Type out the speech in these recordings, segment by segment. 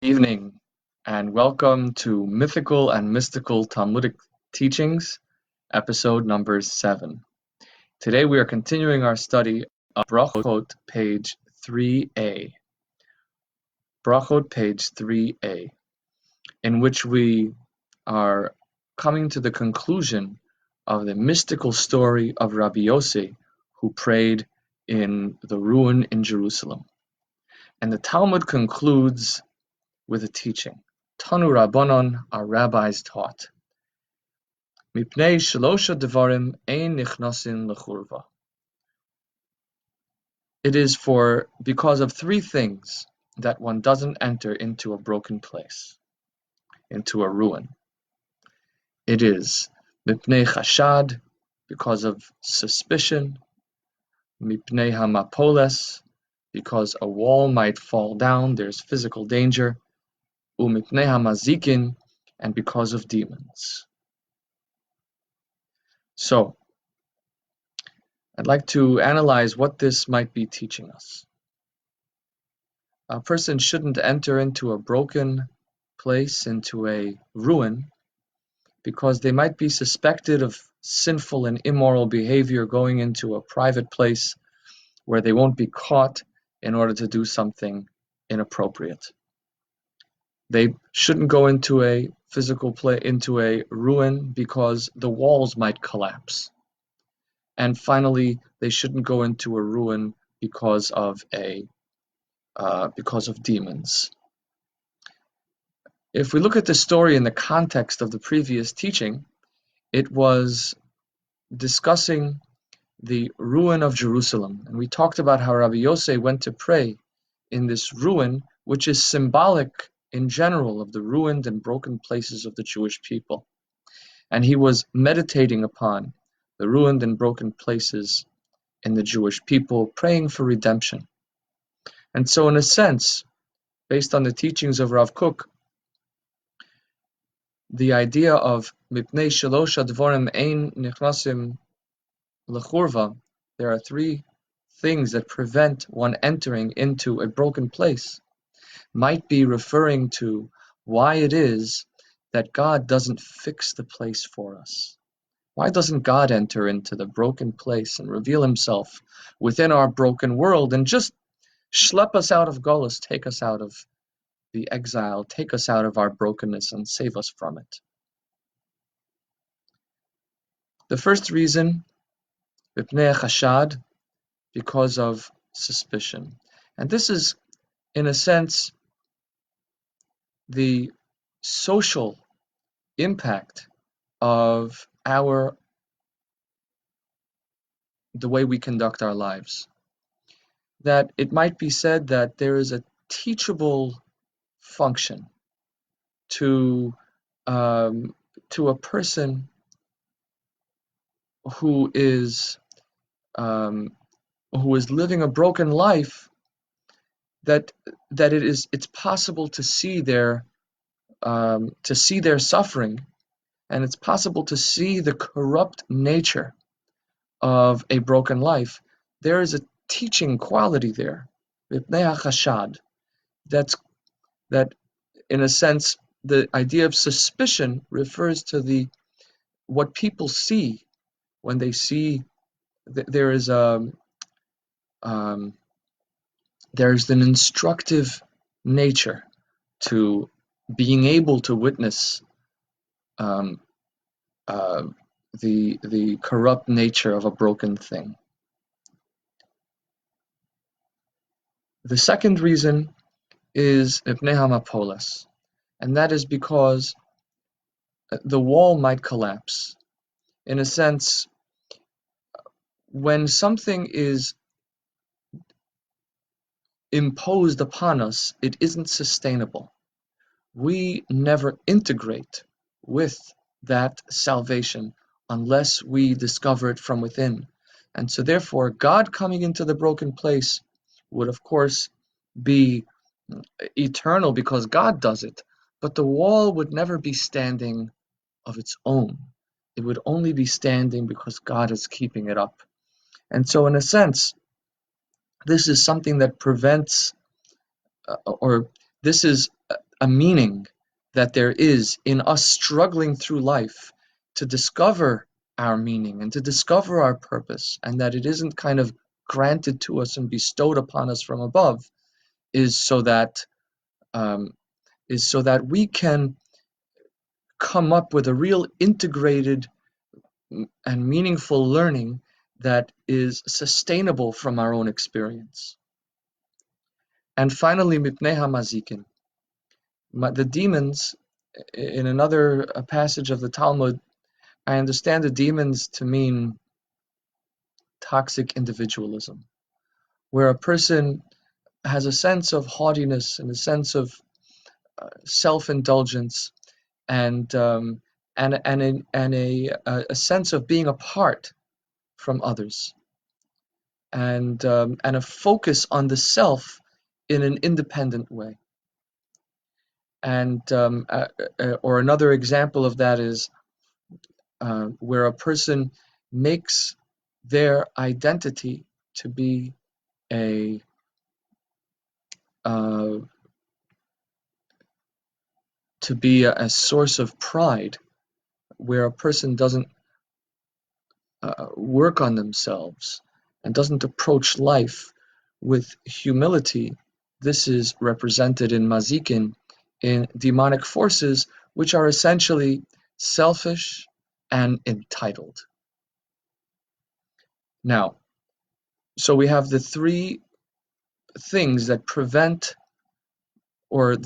Evening, and welcome to Mythical and Mystical Talmudic Teachings, episode number 7. Today we are continuing our study of Brachot, page 3a. Brachot, page 3a, in which we are coming to the conclusion of the mystical story of Rabbi Yossi, who prayed in the ruin in Jerusalem. And the Talmud concludes with a teaching. Tanu Rabbanon, our rabbis taught. Mipnei shelosha devarim ein nichnasin lechurva. It is because of 3 things that one doesn't enter into a broken place, into a ruin. It is mipnei chashad, because of suspicion, mipnei hamapoles, because a wall might fall down, there's physical danger, umipnei hamazikin, and because of demons. So, I'd like to analyze what this might be teaching us. A person shouldn't enter into a broken place, into a ruin, because they might be suspected of sinful and immoral behavior going into a private place where they won't be caught in order to do something inappropriate. They shouldn't go into a into a ruin because the walls might collapse. And finally, they shouldn't go into a ruin because of demons. If we look at the story in the context of the previous teaching, it was discussing the ruin of Jerusalem. And we talked about how Rabbi Yossi went to pray in this ruin, which is symbolic in general of the ruined and broken places of the Jewish people. And he was meditating upon the ruined and broken places in the Jewish people, praying for redemption. And so, in a sense, based on the teachings of Rav Kook, the idea of mipnei shelosha dvorim ein nichnasim lechurva, there are 3 things that prevent one entering into a broken place, might be referring to why it is that God doesn't fix the place for us. Why doesn't God enter into the broken place and reveal himself within our broken world and just schlep us out of Golus, take us out of the exile, take us out of our brokenness and save us from it? The first reason, mipnei chashad, because of suspicion. And this is, in a sense, the social impact of the way we conduct our lives. That it might be said that there is a teachable function to a person who is living a broken life, that it's possible to see their suffering, and it's possible to see the corrupt nature of a broken life. There is a teaching quality there, that in a sense, the idea of suspicion refers to what people see when they see there's an instructive nature to being able to witness the corrupt nature of a broken thing. The second reason is mipnei hamapoles, and that is because the wall might collapse. In a sense, when something is imposed upon us, it isn't sustainable. We never integrate with that salvation unless we discover it from within. And so therefore, God coming into the broken place would, of course, be eternal because God does it, but the wall would never be standing of its own. It would only be standing because God is keeping it up. And so in a sense, this is something that prevents, or this is a meaning that there is in us struggling through life to discover our meaning and to discover our purpose, and that it isn't kind of granted to us and bestowed upon us from above, is so that um, we can come up with a real integrated and meaningful learning that is sustainable from our own experience. And finally, mipnei hamazikin, the demons. In another passage of the Talmud, I understand the demons to mean toxic individualism, where a person has a sense of haughtiness and a sense of self-indulgence and a sense of being apart from others, and a focus on the self in an independent way. And or another example of that is where a person makes their identity to be a uh, source of pride, where a person doesn't work on themselves and doesn't approach life with humility. This is represented in mazikin, in demonic forces, which are essentially selfish and entitled. Now, so we have the three things that prevent, or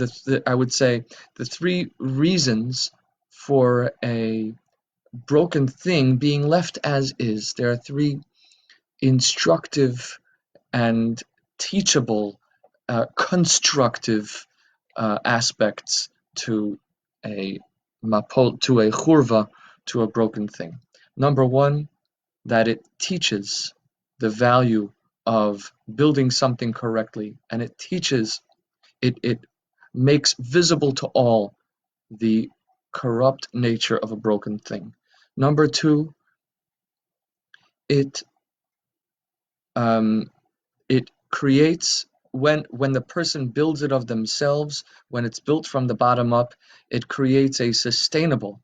I would say, the three reasons for a broken thing being left as is. There are three instructive and teachable, constructive aspects to a mapol, to a churva, to a broken thing. Number one, that it teaches the value of building something correctly, and it makes visible to all the corrupt nature of a broken thing. Number two, it um, it creates, when the person builds it of themselves, when it's built from the bottom up, it creates a sustainable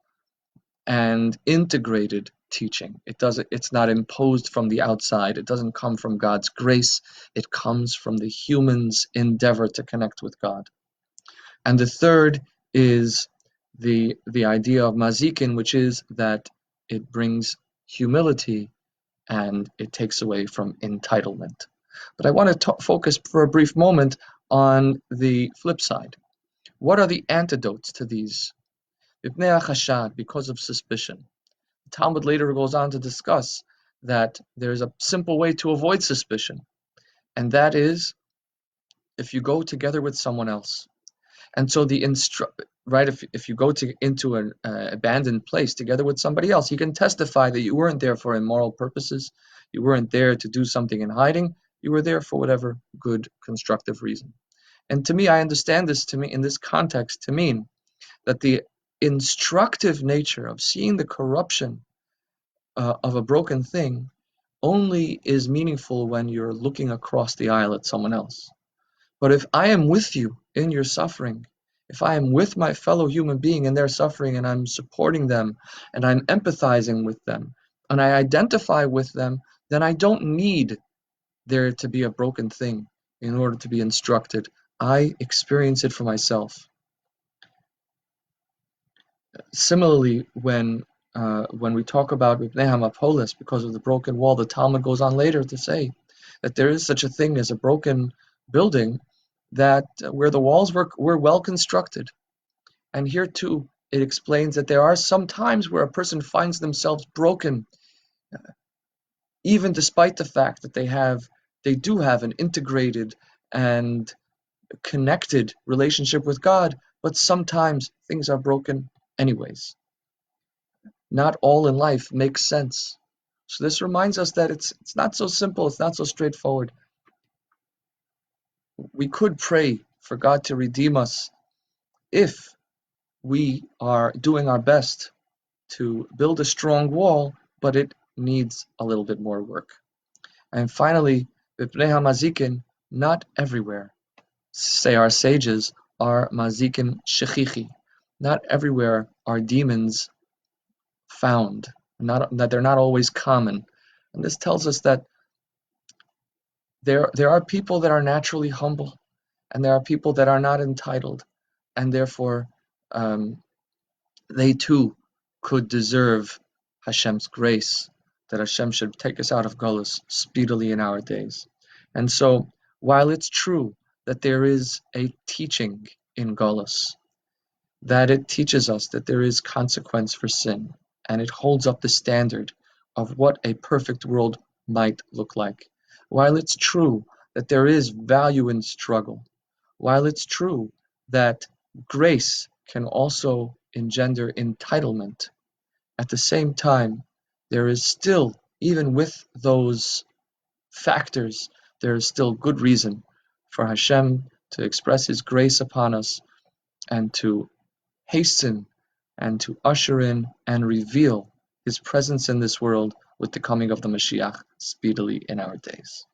and integrated teaching. It's not imposed from the outside. It doesn't come from God's grace. It comes from the human's endeavor to connect with God. And the third is the idea of mazikin, which is that it brings humility and it takes away from entitlement. But I want to focus for a brief moment on the flip side. What are the antidotes to these? Because of suspicion. The Talmud later goes on to discuss that there's a simple way to avoid suspicion, and that is if you go together with someone else. And so right, if you go into an abandoned place together with somebody else, you can testify that you weren't there for immoral purposes. You weren't there to do something in hiding. You were there for whatever good, constructive reason. And to me, I understand this to me in this context to mean that the instructive nature of seeing the corruption of a broken thing only is meaningful when you're looking across the aisle at someone else. But if I am with you in your suffering, if I am with my fellow human being in their suffering and I'm supporting them and I'm empathizing with them and I identify with them, then I don't need there to be a broken thing in order to be instructed. I experience it for myself. Similarly, when we talk about Mipnei Hamapolis, because of the broken wall, the Talmud goes on later to say that there is such a thing as a broken building, that where the walls were well constructed. And here too, it explains that there are some times where a person finds themselves broken, even despite the fact that they do have an integrated and connected relationship with God, but sometimes things are broken anyways. Not all in life makes sense. So this reminds us that it's not so simple, it's not so straightforward. We could pray for God to redeem us if we are doing our best to build a strong wall, but it needs a little bit more work. And finally, Vipnei Hamazikin, not everywhere, say our sages, are mazikim shechichi. Not everywhere are demons found, that they're not always common. And this tells us that there are people that are naturally humble, and there are people that are not entitled, and therefore um, they too could deserve Hashem's grace, that Hashem should take us out of Gullus speedily in our days. And so, while it's true that there is a teaching in Gullus, that it teaches us that there is consequence for sin, and it holds up the standard of what a perfect world might look like. While it's true that there is value in struggle, while it's true that grace can also engender entitlement, at the same time, there is still, even with those factors, there is still good reason for Hashem to express His grace upon us and to hasten and to usher in and reveal His presence in this world with the coming of the Mashiach speedily in our days.